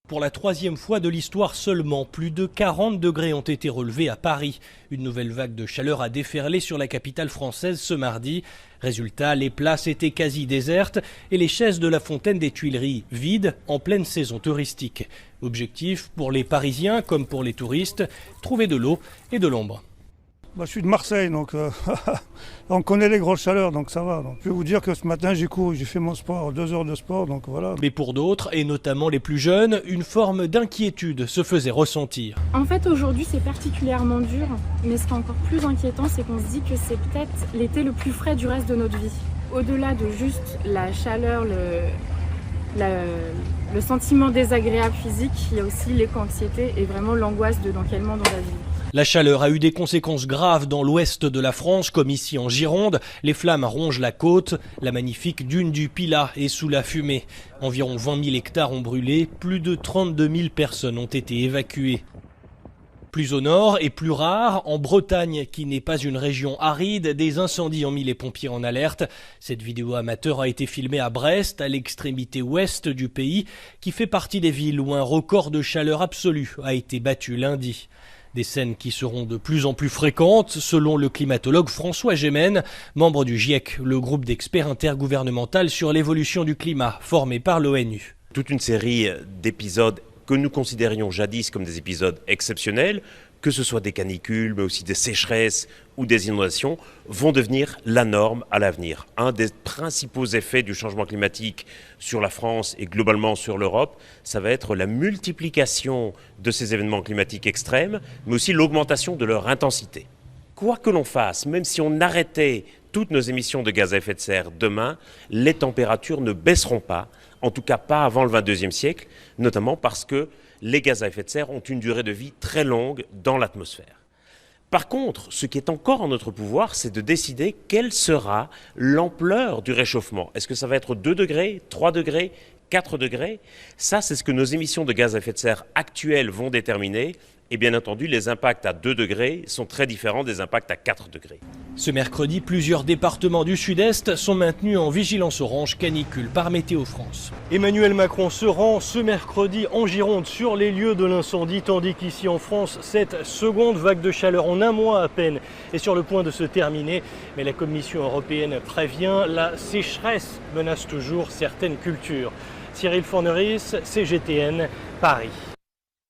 Pour la troisième fois de l'histoire seulement, plus de 40 degrés ont été relevés à Paris. Une nouvelle vague de chaleur a déferlé sur la capitale française ce mardi. Résultat, les places étaient quasi désertes et les chaises de la fontaine des Tuileries vides en pleine saison touristique. Objectif pour les Parisiens comme pour les touristes, trouver de l'eau et de l'ombre. Je suis de Marseille, donc on connaît les grosses chaleurs, donc ça va. Donc, je peux vous dire que ce matin, j'ai couru, j'ai fait mon sport, 2 heures de sport, donc voilà. Mais pour d'autres, et notamment les plus jeunes, une forme d'inquiétude se faisait ressentir. En fait, aujourd'hui, c'est particulièrement dur, mais ce qui est encore plus inquiétant, c'est qu'on se dit que c'est peut-être l'été le plus frais du reste de notre vie. Au-delà de juste la chaleur, le sentiment désagréable physique, il y a aussi l'éco-anxiété et vraiment l'angoisse de dans quel monde on va vivre. La chaleur a eu des conséquences graves dans l'ouest de la France, comme ici en Gironde. Les flammes rongent la côte. La magnifique dune du Pilat est sous la fumée. Environ 20 000 hectares ont brûlé. Plus de 32 000 personnes ont été évacuées. Plus au nord et plus rare, en Bretagne, qui n'est pas une région aride, des incendies ont mis les pompiers en alerte. Cette vidéo amateur a été filmée à Brest, à l'extrémité ouest du pays, qui fait partie des villes où un record de chaleur absolue a été battu lundi. Des scènes qui seront de plus en plus fréquentes, selon le climatologue François Gémen, membre du GIEC, le groupe d'experts intergouvernemental sur l'évolution du climat, formé par l'ONU. Toute une série d'épisodes que nous considérions jadis comme des épisodes exceptionnels, que ce soit des canicules, mais aussi des sécheresses ou des inondations, vont devenir la norme à l'avenir. Un des principaux effets du changement climatique sur la France et globalement sur l'Europe, ça va être la multiplication de ces événements climatiques extrêmes, mais aussi l'augmentation de leur intensité. Quoi que l'on fasse, même si on arrêtait toutes nos émissions de gaz à effet de serre demain, les températures ne baisseront pas, en tout cas pas avant le 22e siècle, notamment parce que les gaz à effet de serre ont une durée de vie très longue dans l'atmosphère. Par contre, ce qui est encore en notre pouvoir, c'est de décider quelle sera l'ampleur du réchauffement. Est-ce que ça va être 2 degrés, 3 degrés, 4 degrés? Ça, c'est ce que nos émissions de gaz à effet de serre actuelles vont déterminer. Et bien entendu, les impacts à 2 degrés sont très différents des impacts à 4 degrés. Ce mercredi, plusieurs départements du Sud-Est sont maintenus en vigilance orange canicule par Météo France. Emmanuel Macron se rend ce mercredi en Gironde sur les lieux de l'incendie, tandis qu'ici en France, cette seconde vague de chaleur en un mois à peine est sur le point de se terminer. Mais la Commission européenne prévient, la sécheresse menace toujours certaines cultures. Cyril Forneris, CGTN, Paris.